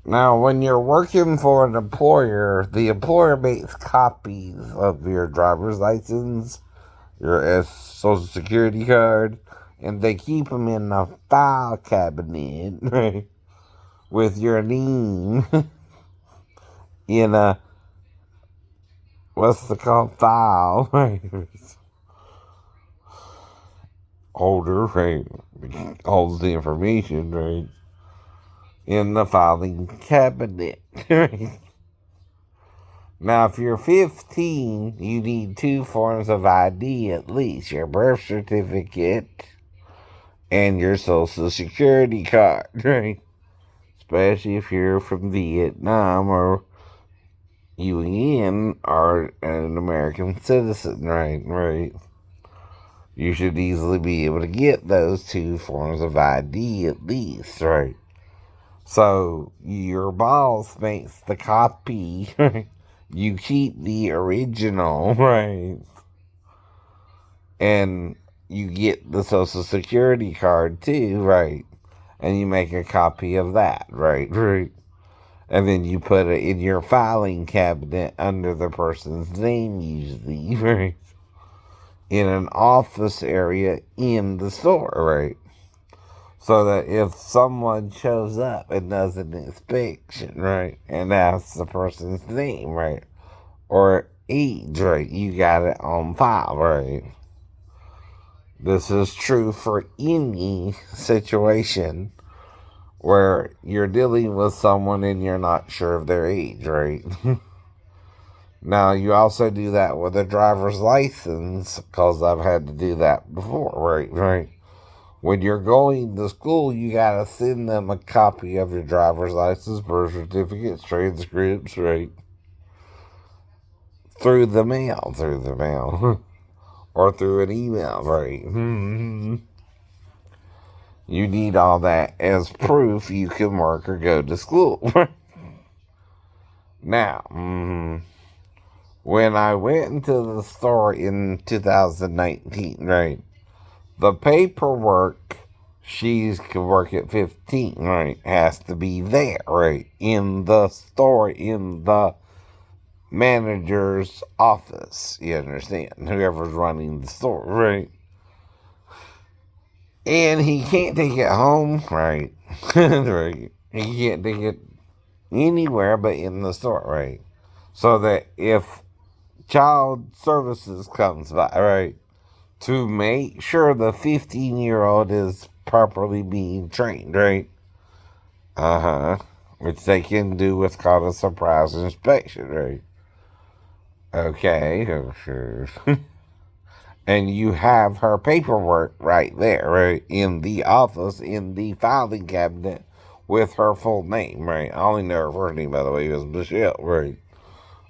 Now, when you're working for an employer, the employer makes copies of your driver's license, your social security card, and they keep them in a file cabinet, right, with your name in a, what's it called, file, right, holder, right, holds the information, right, in the filing cabinet, right. Now, if you're 15, you need two forms of ID at least: your birth certificate and your social security card, right? Especially if you're from Vietnam or you are an American citizen, right? Right. You should easily be able to get those two forms of ID at least, right? So your boss makes the copy, right? You keep the original, right? And you get the social security card too, right? And you make a copy of that, right? Right. And then you put it in your filing cabinet under the person's name, usually, right? In an office area in the store, right? So that if someone shows up and does an inspection, right, and asks the person's name, right, or age, right, you got it on file, right? This is true for any situation where you're dealing with someone and you're not sure of their age, right? Now, you also do that with a driver's license, because I've had to do that before, right? Right. When you're going to school, you gotta send them a copy of your driver's license, birth certificates, transcripts, right? Through the mail, or through an email, right? You need all that as proof you can work or go to school. Now, when I went into the store in 2019, right, the paperwork, she's can work at 15, right, has to be there, right, in the store, in the manager's office, you understand, whoever's running the store, right? And he can't take it home, right? Right. He can't take it anywhere but in the store, right? So that if child services comes by, right, to make sure the 15-year-old is properly being trained, right? Uh huh. Which they can do what's called a surprise inspection, right? Okay, sure. And you have her paperwork right there, right, in the office, in the filing cabinet, with her full name, right? I only know her first name, by the way, was Michelle, right?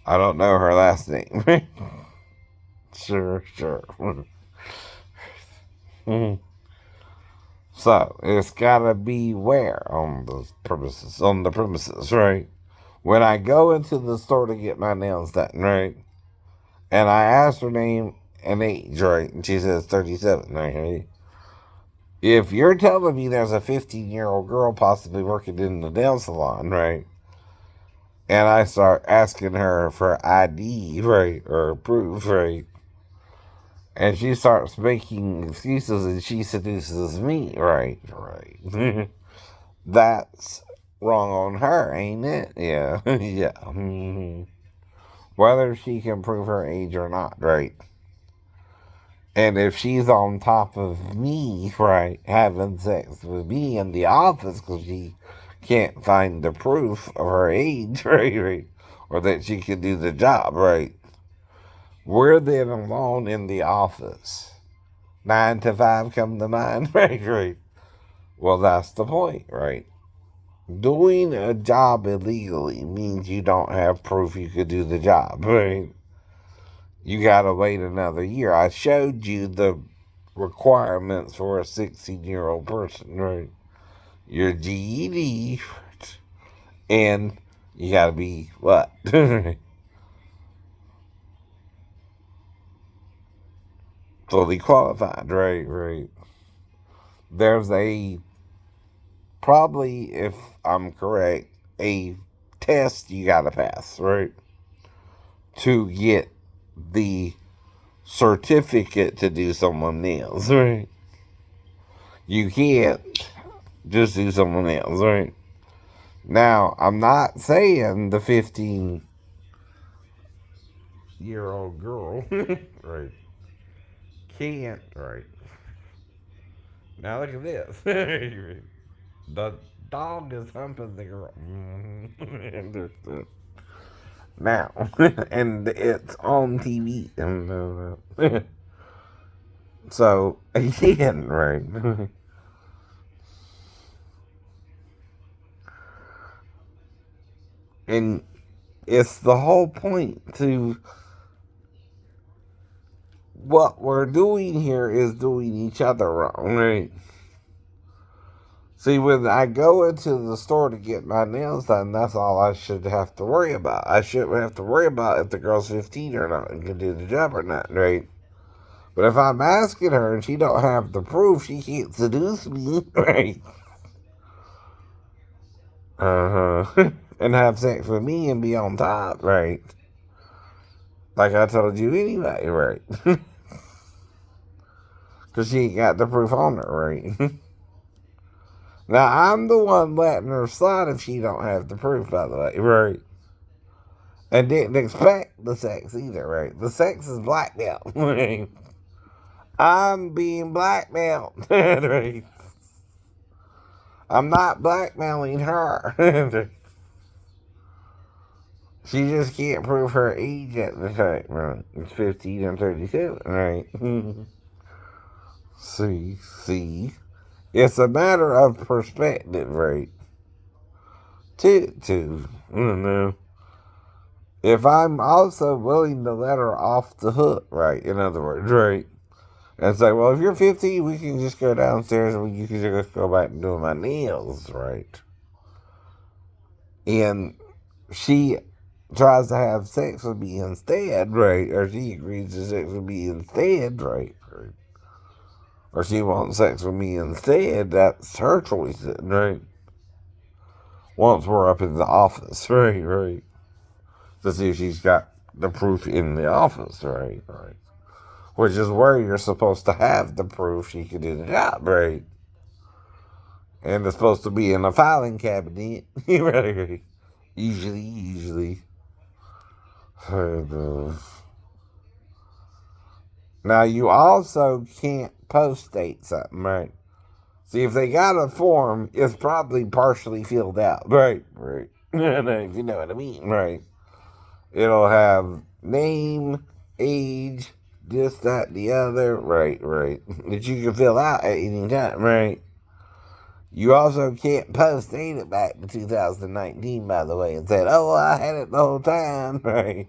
I don't know her last name, right? Sure, sure. So it's gotta be where on the premises, right? When I go into the store to get my nails done, right, and I ask her name and age, right, and she says 37, right? If you're telling me there's a 15-year-old girl possibly working in the nail salon, right, and I start asking her for ID, right, or proof, right, and she starts making excuses and she seduces me, right, right. That's wrong on her, ain't it? Yeah, yeah. Whether she can prove her age or not, right? And if she's on top of me, right, having sex with me in the office because she can't find the proof of her age, right, right, or that she can do the job, right, we're then alone in the office. 9 to 5 come to mind, right, right. Well, that's the point, right? Doing a job illegally means you don't have proof you could do the job, right? You gotta wait another year. I showed you the requirements for a 16-year-old person, right? Your GED, and you gotta be what? Fully qualified, right? Right. There's a, probably, if I'm correct, a test you gotta pass, right? To get the certificate to do someone else, right? You can't just do someone else, right? Now, I'm not saying the 15-year-old girl, right, can't, right? Now look at this. The dog is humping the girl. Now, and it's on TV. So, again, right? And it's the whole point to what we're doing here is doing each other wrong, right? See, when I go into the store to get my nails done, that's all I should have to worry about. I shouldn't have to worry about if the girl's 15 or not and can do the job or not, right? But if I'm asking her and she don't have the proof, she can't seduce me, right? And have sex with me and be on top, right? Like I told you anyway, right? Because she ain't got the proof on her, right? Now, I'm the one letting her slide if she don't have the proof, by the way, right? And didn't expect the sex either, right? The sex is blackmail, right? I'm being blackmailed, right? I'm not blackmailing her. She just can't prove her age at the time, right? It's 15 and 37, right? See? It's a matter of perspective, right? I don't know. If I'm also willing to let her off the hook, right? In other words, right? And say, well, if you're 15, we can just go downstairs and you can just go back to doing my nails, right? And she tries to have sex with me instead, right? Or she agrees to sex with me instead, right? Or she wants sex with me instead, that's her choice, right? Once we're up in the office, right? To see if she's got the proof in the office, right? Which is where you're supposed to have the proof she can do the job, right? And it's supposed to be in a filing cabinet, right? Usually. Now, you also can't post date something, right? See, if they got a form, it's probably partially filled out, right? If you know what I mean, right? It'll have name, age, this, that, the other, right? That you can fill out at any time, right? You also can't post date it back to 2019, by the way, and said, oh, well, I had it the whole time, right?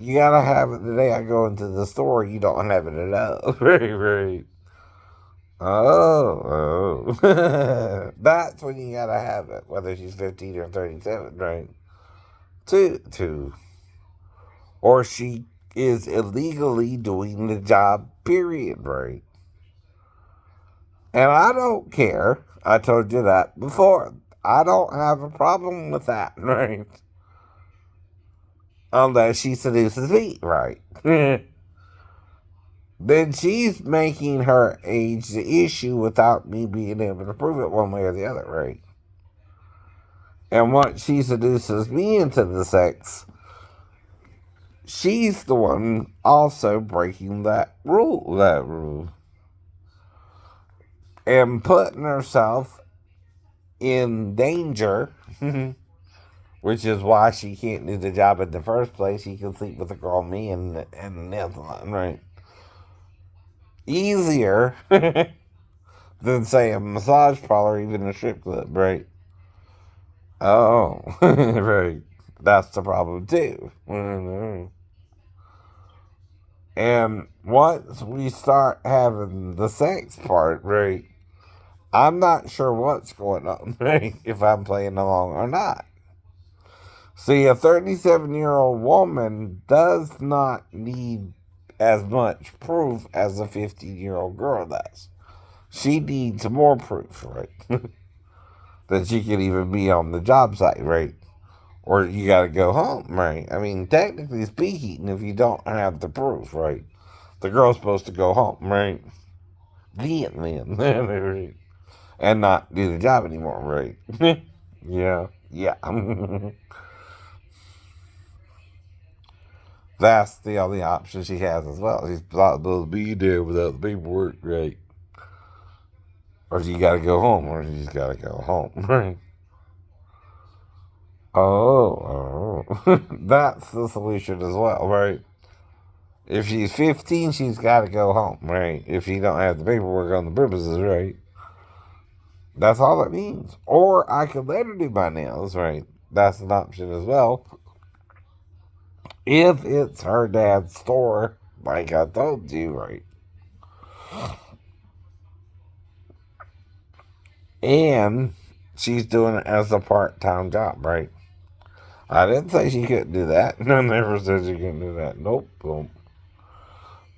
You gotta have it the day I go into the store. You don't have it at all, right? Oh. That's when you gotta have it, whether she's 15 or 37, right? Two. Or she is illegally doing the job, period, right? And I don't care. I told you that before. I don't have a problem with that, right? Unless she seduces me, right? Then she's making her age the issue without me being able to prove it one way or the other, right? And once she seduces me into the sex, she's the one also breaking that rule. And putting herself in danger, which is why she can't do the job in the first place. She can sleep with a girl, me, and the nail salon, right? Easier than, say, a massage parlor, even a strip club, right? Oh, right. That's the problem, too. And once we start having the sex part, right, I'm not sure what's going on, right, if I'm playing along or not. See, a 37-year-old woman does not need as much proof as a 15-year-old girl does. She needs more proof, right? that you can even be on the job site, right? Or you got to go home, right? I mean, technically speaking, if you don't have the proof, right, the girl's supposed to go home, right? Then, and not do the job anymore, right? Yeah, yeah. That's the only option she has as well. She's not able to be there without the paperwork, right? Or you got to go home, or you just got to go home, right? Oh, that's the solution as well, right? If she's 15, she's got to go home, right? If she don't have the paperwork on the premises, right? That's all it means. Or I could let her do my nails, right? That's an option as well. If it's her dad's store, like I told you, right? And she's doing it as a part-time job, right? I didn't say she couldn't do that. I never said she couldn't do that. Nope.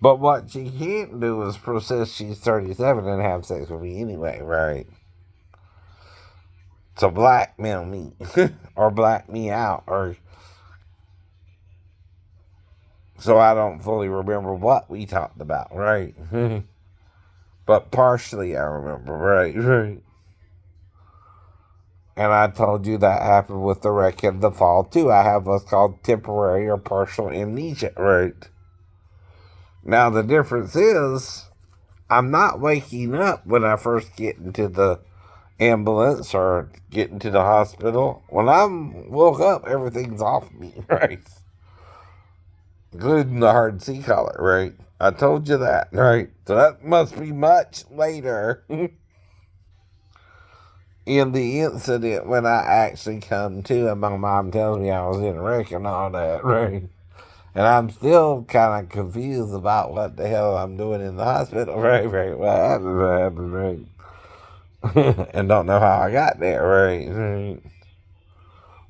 But what she can't do is persist she's 37 and have sex with me anyway, right? To blackmail me or black me out or so I don't fully remember what we talked about, right? But partially I remember, right? Right. And I told you that happened with the wreck in the fall too. I have what's called temporary or partial amnesia, right? Now the difference is I'm not waking up when I first get into the ambulance or get into the hospital. When I'm woke up, everything's off me, right? Including the hard C collar, right? I told you that, right? So that must be much later in the incident when I actually come to and my mom tells me I was in a wreck and all that, right? And I'm still kind of confused about what the hell I'm doing in the hospital, right? Right? What happened, right? And don't know how I got there, right?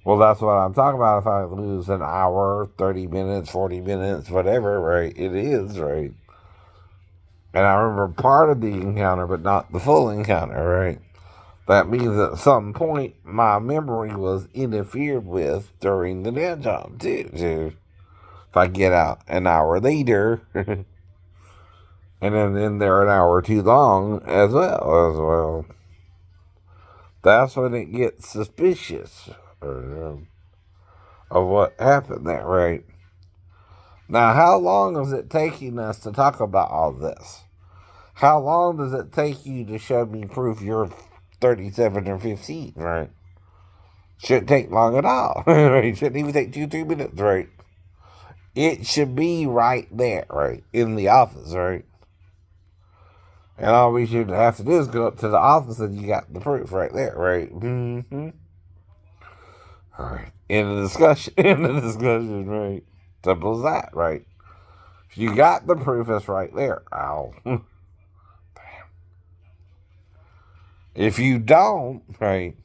Well, that's what I'm talking about. If I lose an hour, 30 minutes, 40 minutes, whatever, right? It is, right? And I remember part of the encounter, but not the full encounter, right? That means at some point my memory was interfered with during the nail job, too. So if I get out an hour later, and then in there an hour too long as well, that's when it gets suspicious of what happened there, right? Now, how long is it taking us to talk about all this? How long does it take you to show me proof you're 37 or 15, right? Shouldn't take long at all. It shouldn't even take 2-3 minutes, right? It should be right there, right? In the office, right? And all we should have to do is go up to the office and you got the proof right there, right? Mm-hmm. All right. End of discussion. End of discussion, right? Simple as that, right? If you got the proof, it's right there. Ow. Damn. If you don't, right,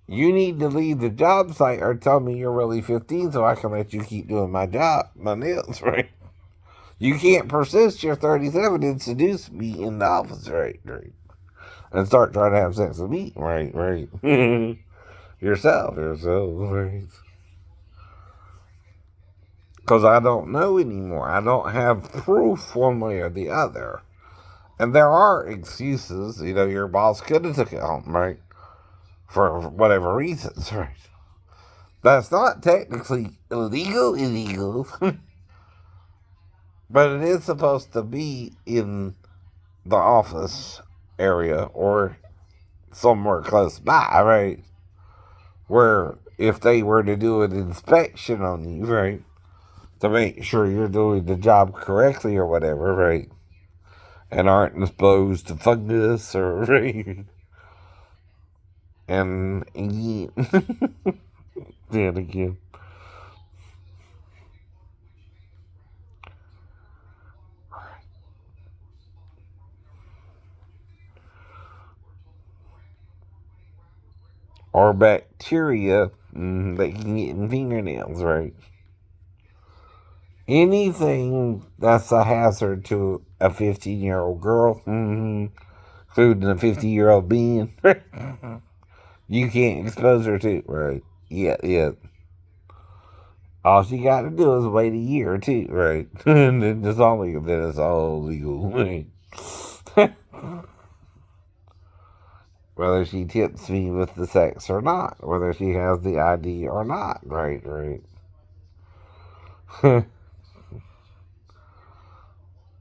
you need to leave the job site or tell me you're really 15 so I can let you keep doing my job, my nails, right? You can't persist you're 37 and seduce me in the office, right? And start trying to have sex with me, right? yourself, right? Because I don't know anymore. I don't have proof one way or the other. And there are excuses. You know, your boss could have took it home, right? For whatever reasons, right? That's not technically illegal. But it is supposed to be in the office area or somewhere close by, right? Where if they were to do an inspection on you, right? To make sure you're doing the job correctly or whatever, right? And aren't exposed to fungus or right? And again, then again. Or bacteria that can get in fingernails, right? Anything that's a hazard to a 15-year-old girl, including a 50-year-old being, You can't expose her to, right? Yeah, yeah. All she got to do is wait a year or two, right? And then it's all legal. Right? Whether she tips me with the sex or not, whether she has the ID or not, right, right.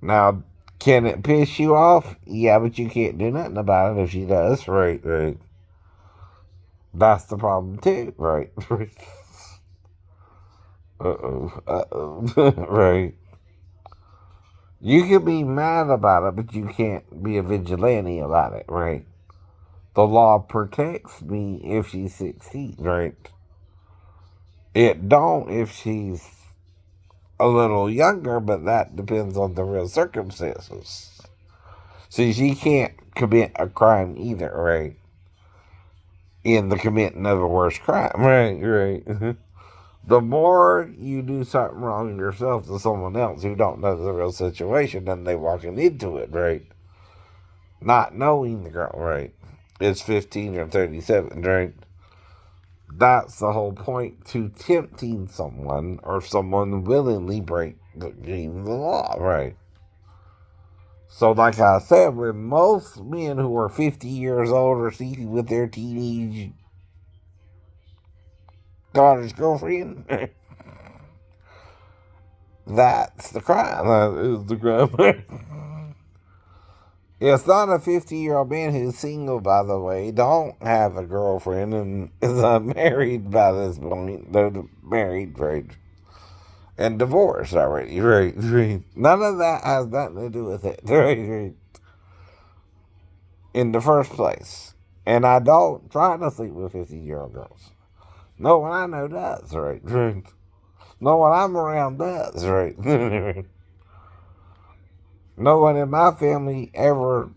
Now, can it piss you off? Yeah, but you can't do nothing about it if she does, right, right. That's the problem too, right, right. Right. You can be mad about it, but you can't be a vigilante about it, right? The law protects me if she's 16, right? It don't if she's a little younger, but that depends on the real circumstances. See, she can't commit a crime either, right? In the committing of a worse crime, right, right. The more you do something wrong yourself to someone else who don't know the real situation, then they walking into it, right? Not knowing the girl, right? It's 15 or 37, right? That's the whole point to tempting someone or someone willingly breaking the law, right? So, like I said, when most men who are 50 years old are sleeping with their teenage daughter's girlfriend, that's the crime. That is the crime. It's not a 50-year-old man who's single, by the way, don't have a girlfriend and is unmarried by this point. They're married, right? And divorced already, right? Right. None of that has nothing to do with it, right? Right. In the first place. And I don't try to sleep with 50-year-old girls. No one I know does, right? Right. No one I'm around does, right? No one in my family ever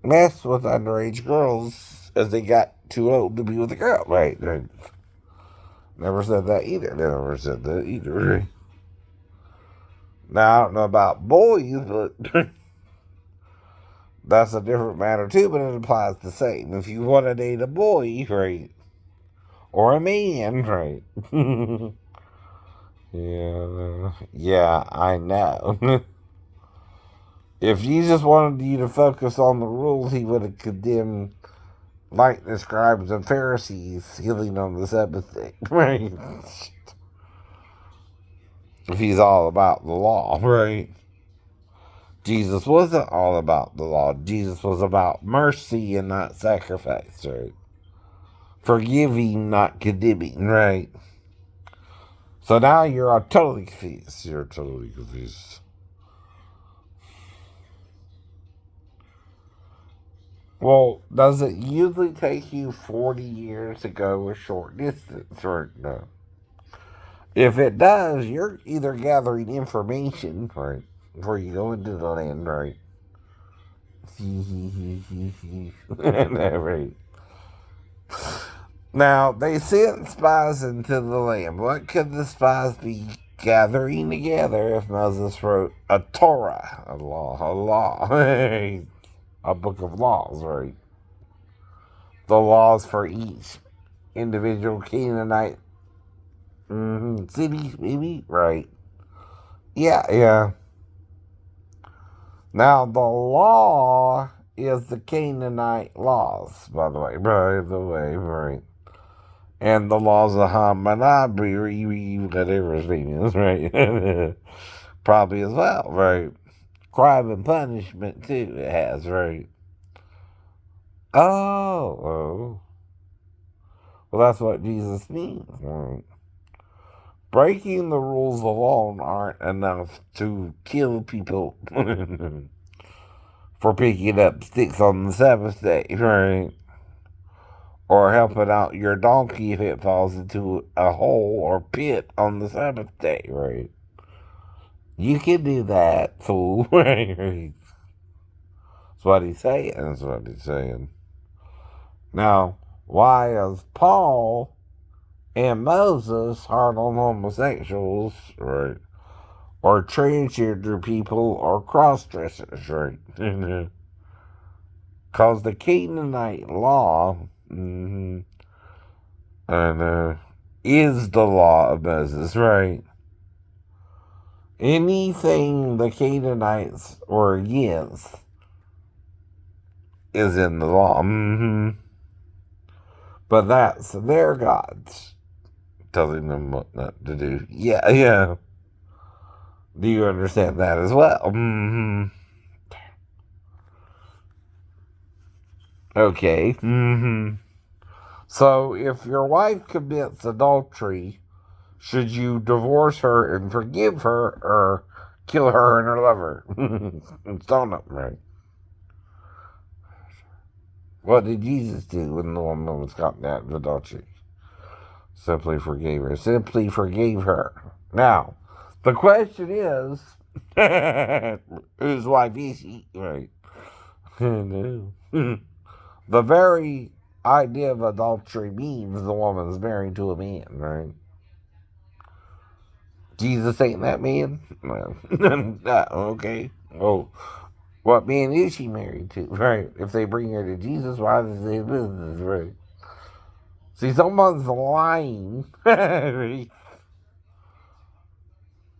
messed with underage girls as they got too old to be with a girl, right? Right. Never said that either. Never said that either. Right? Now, I don't know about boys, but that's a different matter too, but it applies the same. If you want to date a boy, right, or a man, right? Yeah, yeah, I know. If Jesus wanted you to focus on the rules, he would have condemned, like the scribes and Pharisees, healing on the Sabbath day, right? If he's all about the law, right? Jesus wasn't all about the law. Jesus was about mercy and not sacrifice, right? Forgiving, not condemning, right? So now you're totally confused. You're totally confused. Well, does it usually take you 40 years to go a short distance or no? If it does, you're either gathering information, right, before you go into the land, right? Right. Now, they sent spies into the land. What could the spies be gathering together if Moses wrote a Torah, a law, a book of laws, right? The laws for each individual Canaanite city, maybe? Right. Yeah, yeah. Now, the law is the Canaanite laws, by the way, right? And the laws of Hammurabi, whatever his name is, right? Probably as well, right? Crime and punishment, too, it has, right? Oh. Well, that's what Jesus means, right? Breaking the rules alone aren't enough to kill people for picking up sticks on the Sabbath day, right? Or helping out your donkey if it falls into a hole or pit on the Sabbath day, right? You can do that, fool. Right? That's what he's saying. That's what he's saying. Now, why is Paul and Moses hard on homosexuals, right? Or transgender people or cross dressers, right? Because the Canaanite law and is the law of Moses, right? Anything the Canaanites were against is in the law. But that's their gods telling them what not to do. Yeah, yeah. Do you understand that as well? Okay. So if your wife commits adultery, should you divorce her and forgive her or kill her and her lover? And stone them, right? What did Jesus do when the woman was caught in adultery? Simply forgave her. Simply forgave her. Now, the question is, whose wife is she? Right. The very idea of adultery means the woman's married to a man, right? Jesus ain't that man? No. Okay. Oh, what man is she married to? Right. If they bring her to Jesus, why does they business? Right. See, someone's lying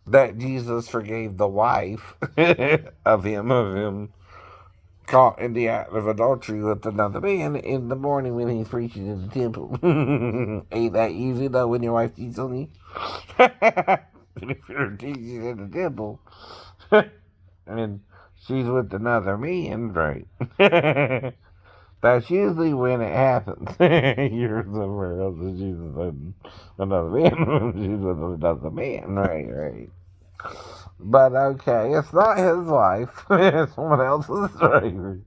that Jesus forgave the wife of him caught in the act of adultery with another man in the morning when he's preaching in the temple. Ain't that easy though when your wife cheats on you? If you're teaching in the temple and she's with another man, right? That's usually when it happens. You're somewhere else and she's with another man. She's with another man, right. But okay, it's not his wife. It's someone else's, right?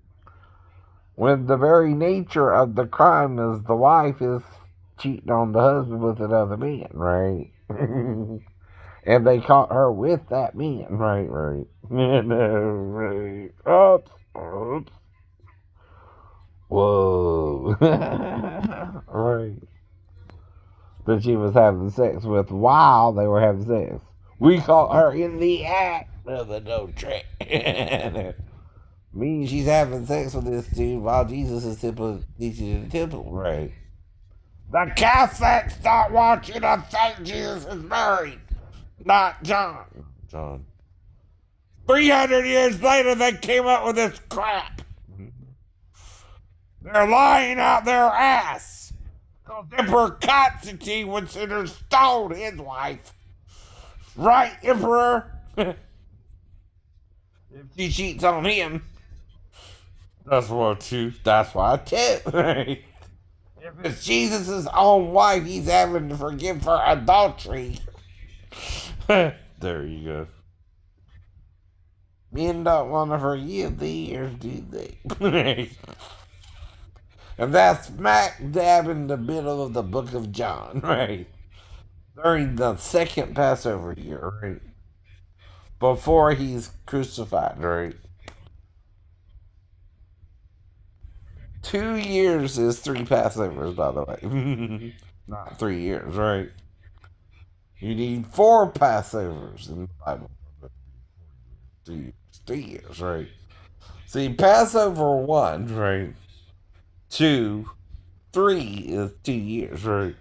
When the very nature of the crime is the wife is cheating on the husband with another man, right? And they caught her with that man, right. Right. Oops. Whoa. Right. That she was having sex with while they were having sex. We caught her in the act of adultery. Means she's having sex with this dude while Jesus is teaching in the temple, right? The Catholics don't want you to think Jesus is married, not John. John. 300 years later, they came up with this crap. They're lying out their ass. Because Emperor Constantine would consider stone his wife. Right, Emperor? If she cheats on him. That's why, too. That's why, too. Right? If it's Jesus' own wife, he's having to forgive for adultery. There you go. Men don't want to forgive the years, do they? And that's smack dab in the middle of the book of John, right? During the second Passover year, right? Before he's crucified, right? 2 years is 3 Passovers, by the way. Not 3 years, right? You need 4 Passovers in the Bible. 2 years. 3 years, right? See, Passover 1, right? 2, 3 is 2 years, right?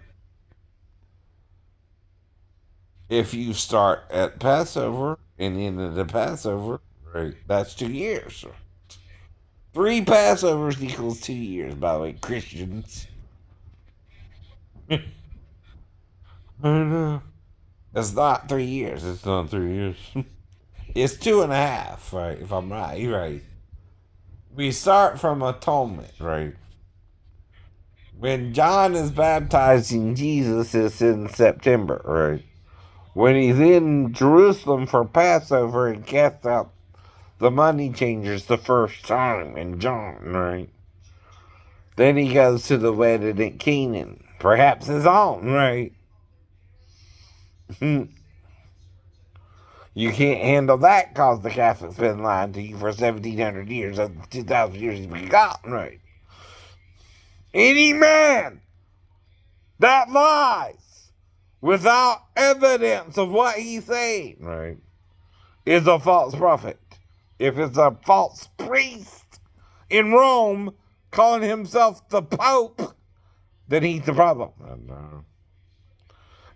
If you start at Passover and end at the Passover, right? That's 2 years. 3 Passovers equals 2 years, by the way, Christians. I know. It's not 3 years. It's not 3 years. It's 2.5, right? If I'm right, right. We start from atonement, right? When John is baptizing Jesus, it's in September, right? When he's in Jerusalem for Passover and casts out the money changers the first time in John, right? Then he goes to the wedding at Canaan, perhaps his own, right? You can't handle that because the Catholics been lying to you for 1,700 years, 2,000 years he's been gone, right? Any man that lies without evidence of what he's saying, right, is a false prophet. If it's a false priest in Rome calling himself the Pope, then he's the problem.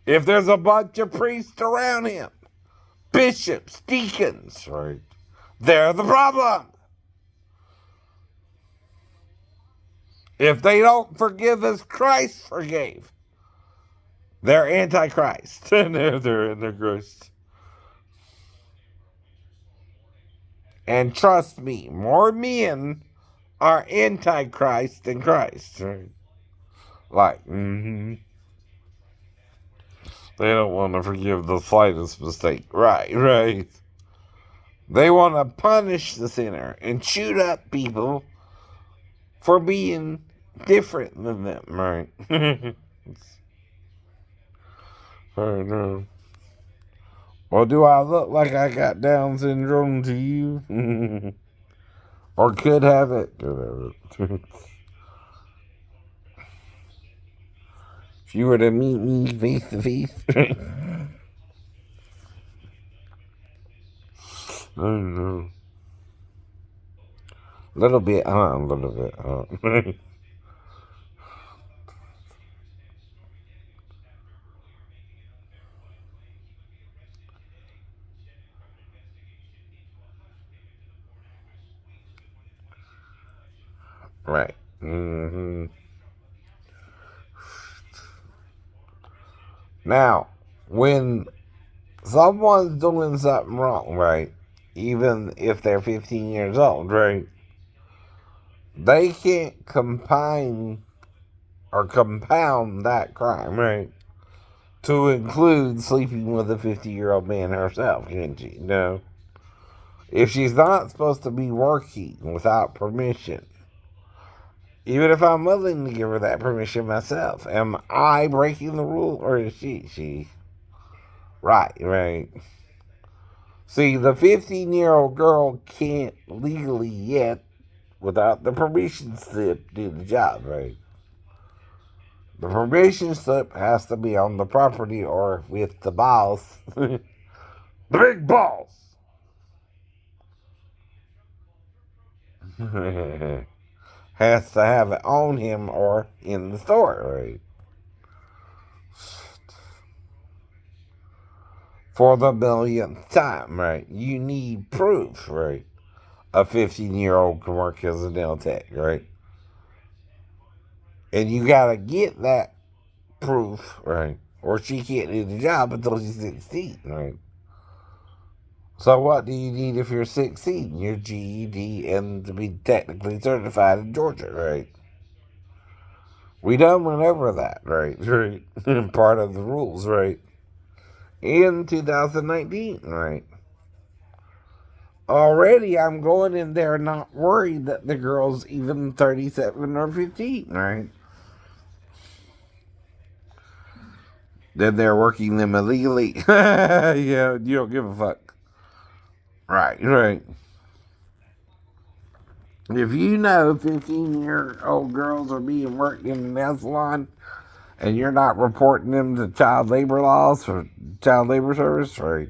If there's a bunch of priests around him, bishops, deacons, right, they're the problem. If they don't forgive as Christ forgave, they're antichrist. they're antichrist. And trust me, more men are antichrist than Christ. Right? Like, they don't want to forgive the slightest mistake. Right. They want to punish the sinner and shoot up people for being different than them, right? I know. Well, do I look like I got Down syndrome to you? Or could have it? If you were to meet me face to face. I don't know. A little bit, a little bit. Right. Now, when someone's doing something wrong, right, even if they're 15 years old, right, they can't combine or compound that crime, right, to include sleeping with a 50-year-old man herself, can she? No. If she's not supposed to be working without permission, even if I'm willing to give her that permission myself, am I breaking the rule or is she? She. Right. See, the 15-year-old girl can't legally yet, without the permission slip, do the job, right? The permission slip has to be on the property or with the boss. The big boss. Has to have it on him or in the store, right? For the millionth time, right? You need proof, right? A 15-year-old can work as a nail tech, right? And you gotta get that proof, right? Or she can't do the job until she's 16, right? So what do you need if you're 16? Your GED and to be technically certified in Georgia, right? We done went over that, right? Right. Part of the rules, right? In 2019, right? Already I'm going in there not worried that the girl's even 37 or 15, right? That they're working them illegally. Yeah, you don't give a fuck. Right. If you know 15-year-old girls are being worked in the nail salon and you're not reporting them to child labor laws or child labor service, right?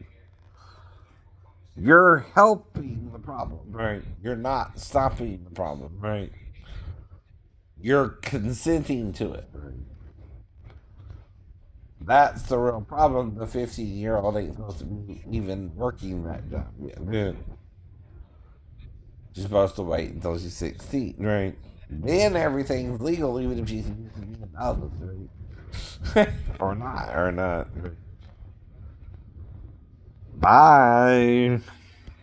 You're helping the problem, right? You're not stopping the problem, right? You're consenting to it, right? That's the real problem. The 15-year-old ain't supposed to be even working that job. Yeah. She's supposed to wait until she's 16, right? Then everything's legal, even if she's adult, right? Or not. Bye.